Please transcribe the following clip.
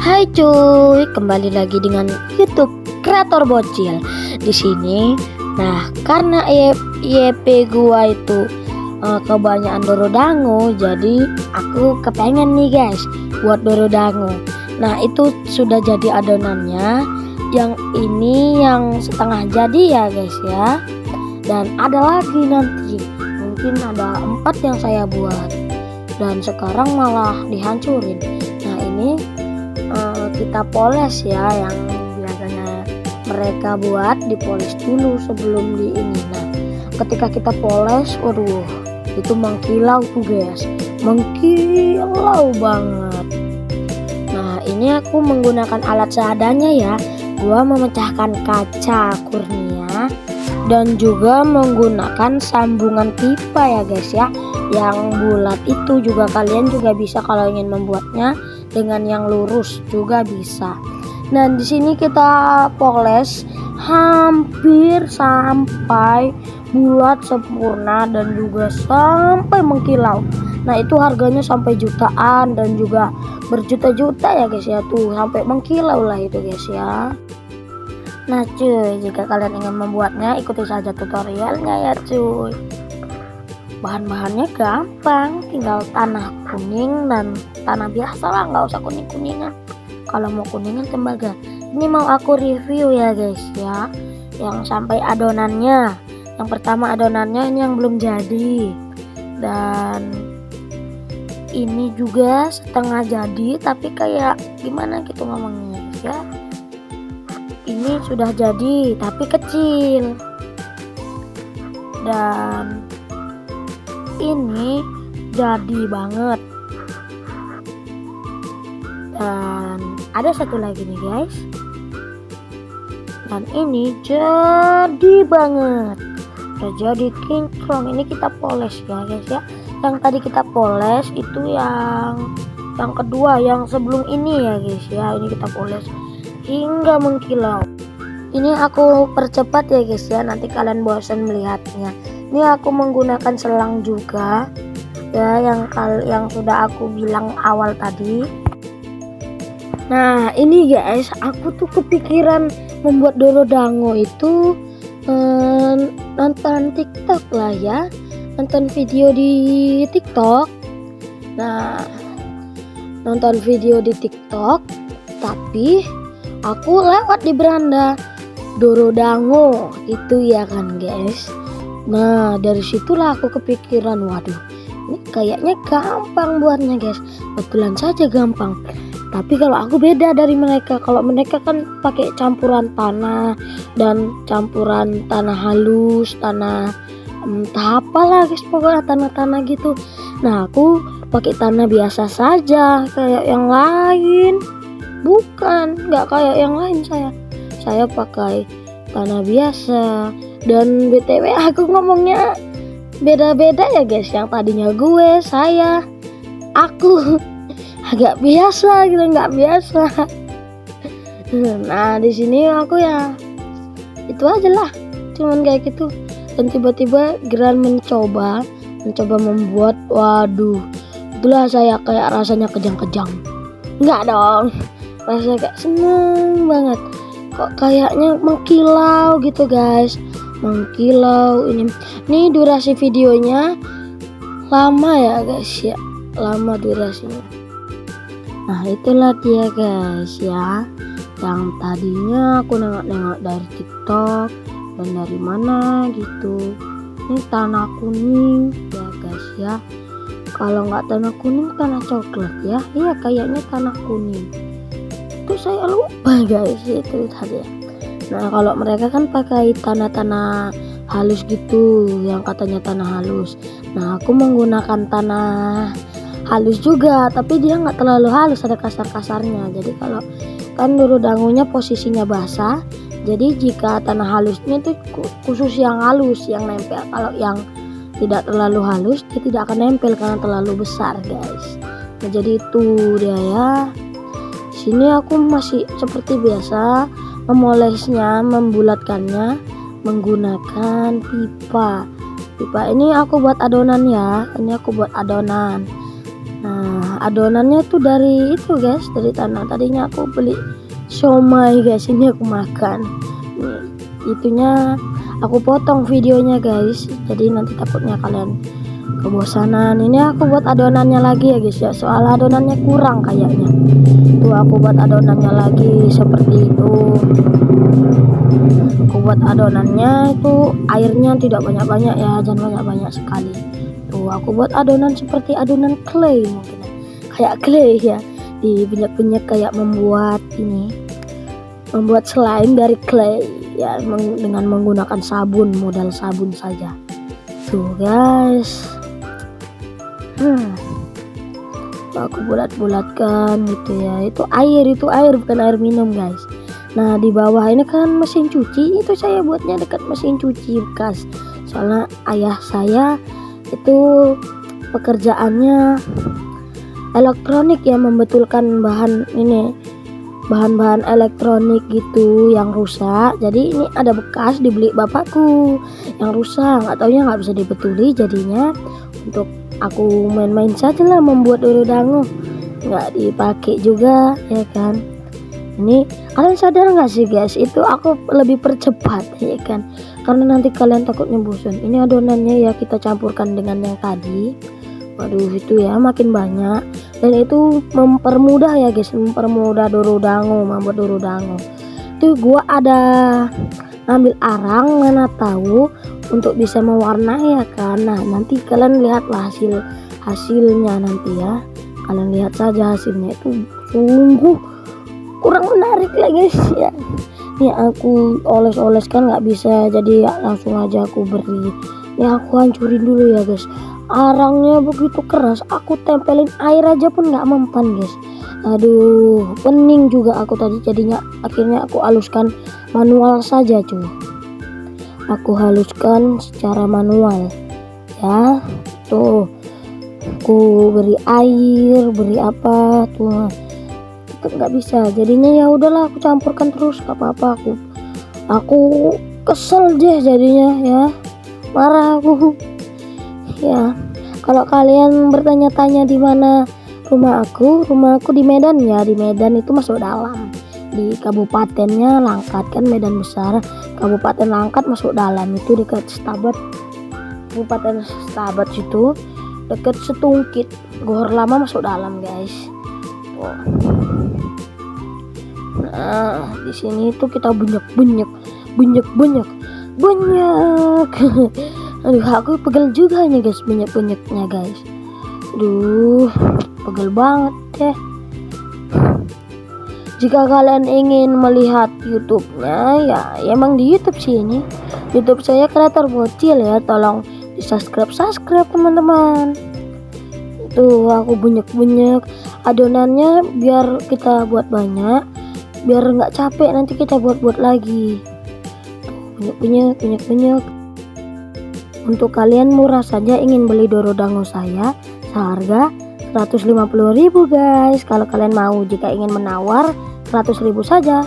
Hai cuy, kembali lagi dengan YouTube Kreator Bocil di sini. Nah, karena YP gua itu kebanyakan dorodango, jadi aku kepengen nih guys buat dorodango. Nah, itu sudah jadi adonannya. Yang ini yang setengah jadi ya guys ya. Dan ada lagi nanti, mungkin ada 4 yang saya buat. Dan sekarang malah dihancurin. Nah, ini kita poles ya, yang biasanya mereka buat dipoles dulu sebelum di ini. Nah, ketika kita poles, waduh, itu mengkilau tuh guys, mengkilau banget. Nah, ini aku menggunakan alat seadanya ya. Gua memecahkan kaca Kurnia dan juga menggunakan sambungan pipa ya guys ya, yang bulat itu juga kalian juga bisa kalau ingin membuatnya dengan yang lurus juga bisa. Dan di sini kita poles hampir sampai bulat sempurna dan juga sampai mengkilau. Nah, itu harganya sampai jutaan dan juga berjuta-juta ya guys ya, tuh sampai mengkilau lah itu guys ya. Nah cuy, jika kalian ingin membuatnya ikuti saja tutorialnya ya cuy. Bahan-bahannya gampang, tinggal tanah kuning dan tanah biasa lah, nggak usah kuning-kuningan. Kalau mau kuningan tembaga. Ini mau aku review ya guys ya, yang sampai adonannya. Yang pertama adonannya ini yang belum jadi, dan ini juga setengah jadi tapi kayak gimana gitu ngomongnya guys ya. Ini sudah jadi tapi kecil, dan ini jadi banget. Dan ada satu lagi nih guys, dan ini jadi banget, udah jadi kinclong. Ini kita poles ya guys ya. Yang tadi kita poles itu yang kedua, yang sebelum ini ya guys ya. Ini kita poles hingga mengkilau. Ini aku percepat ya guys ya, nanti kalian bosan melihatnya. Ini aku menggunakan selang juga ya, yang sudah aku bilang awal tadi. Nah, ini guys, aku tuh kepikiran membuat dorodango itu nonton TikTok lah ya, nonton video di TikTok. Nah, nonton video di TikTok, tapi aku lewat di beranda dorodango itu ya kan guys. Nah, dari situlah aku kepikiran, waduh, ini kayaknya gampang buatnya guys. Betulan saja gampang. Tapi kalau aku beda dari mereka. Kalau mereka kan pakai campuran tanah dan campuran tanah halus, tanah entah apalah guys, pokoknya tanah-tanah gitu. Nah, aku pakai tanah biasa saja kayak yang lain. Bukan, nggak kayak yang lain saya pakai tanah biasa. Dan BTW aku ngomongnya beda-beda ya guys. Yang tadinya aku agak biasa gitu, nggak biasa. Nah, di sini aku ya itu aja lah, cuman kayak gitu. Dan tiba-tiba Gran mencoba membuat, waduh, itulah saya kayak rasanya kejang-kejang. Nggak dong, rasanya kayak seneng banget. Kok kayaknya mengkilau gitu guys, mengkilau. Ini durasi videonya lama ya guys ya, lama durasinya. Nah, itulah dia guys ya, yang tadinya aku nengok-nengok dari TikTok dan dari mana gitu. Ini tanah kuning ya guys ya. Kalau nggak tanah kuning, tanah coklat ya. Iya, kayaknya tanah kuning. Itu saya lupa guys itu tadi. Nah, kalau mereka kan pakai tanah-tanah halus gitu, yang katanya tanah halus. Nah, aku menggunakan tanah halus juga, tapi dia nggak terlalu halus, ada kasar-kasarnya. Jadi kalau kan dorodangonya posisinya basah, jadi jika tanah halusnya itu khusus yang halus yang nempel. Kalau yang tidak terlalu halus, dia tidak akan nempel karena terlalu besar guys. Nah, jadi itu dia ya. Sini aku masih seperti biasa memolesnya, membulatkannya menggunakan pipa ini aku buat adonan ya. Ini aku buat adonan. Nah, adonannya tuh dari itu guys, dari tanah. Tadinya aku beli siomay guys, ini aku makan. Nih, itunya aku potong videonya guys, jadi nanti takutnya kalian kebosanan. Ini aku buat adonannya lagi ya guys ya, soal adonannya kurang kayaknya. Tuh aku buat adonannya lagi seperti itu. Aku buat adonannya itu airnya tidak banyak-banyak ya, jangan banyak-banyak sekali. Tuh aku buat adonan seperti adonan clay, mungkin kayak clay ya, dibinyak-binyak kayak membuat slime dari clay ya, dengan menggunakan sabun, modal sabun saja. Tuh guys, aku bulat-bulatkan gitu ya. Itu air bukan air minum guys. Nah di bawah ini kan mesin cuci, itu saya buatnya dekat mesin cuci bekas, soalnya ayah saya itu pekerjaannya elektronik ya, membetulkan bahan-bahan elektronik gitu yang rusak. Jadi ini ada bekas dibeli bapakku yang rusak, nggak taunya nggak bisa dibetuli, jadinya untuk aku main-main saja lah membuat dodol dango, nggak dipakai juga ya kan. Ini kalian sadar nggak sih guys, itu aku lebih percepat ya kan, karena nanti kalian takutnya bosan. Ini adonannya ya kita campurkan dengan yang tadi. Waduh itu ya makin banyak, dan itu mempermudah ya guys, mempermudah dodol dango, membuat dodol dango. Itu gua ada ngambil arang, mana tahu untuk bisa mewarnai ya kan. Nah nanti kalian lihatlah hasilnya nanti ya, kalian lihat saja hasilnya. Itu sungguh kurang menarik lah guys ya. Ini aku oles-oles kan nggak bisa, jadi ya langsung aja aku beri. Ini aku hancurin dulu ya guys, arangnya begitu keras, aku tempelin air aja pun nggak mempan guys. Aduh pening juga aku tadi, jadinya akhirnya aku haluskan manual saja cuy. Aku haluskan secara manual ya. Tuh aku beri air, beri apa tuh, tetap nggak bisa. Jadinya ya udahlah aku campurkan terus, nggak apa-apa. Aku kesel deh jadinya ya, marah aku ya. Kalau kalian bertanya-tanya di mana rumah aku di Medan ya. Di Medan itu masuk dalam, di kabupatennya Langkat kan, Medan besar, Kabupaten Langkat masuk dalam, itu dekat Stabat, Kabupaten Stabat situ, dekat Setungkit, Gohor Lama masuk dalam guys. Tuh. Nah di sini tuh kita banyak. Aduh aku pegel juga nih guys, banyak-banyaknya guys. Aduh pegel banget deh. Jika kalian ingin melihat YouTube-nya ya emang di YouTube sih, ini YouTube saya Kreator Bocil ya, tolong di subscribe teman-teman. Tuh aku banyak adonannya biar kita buat banyak, biar nggak capek nanti kita buat lagi. Tuh, banyak. Untuk kalian murah saja ingin beli dodol dango saya seharga 150.000 guys. Kalau kalian mau, jika ingin menawar 100.000 saja.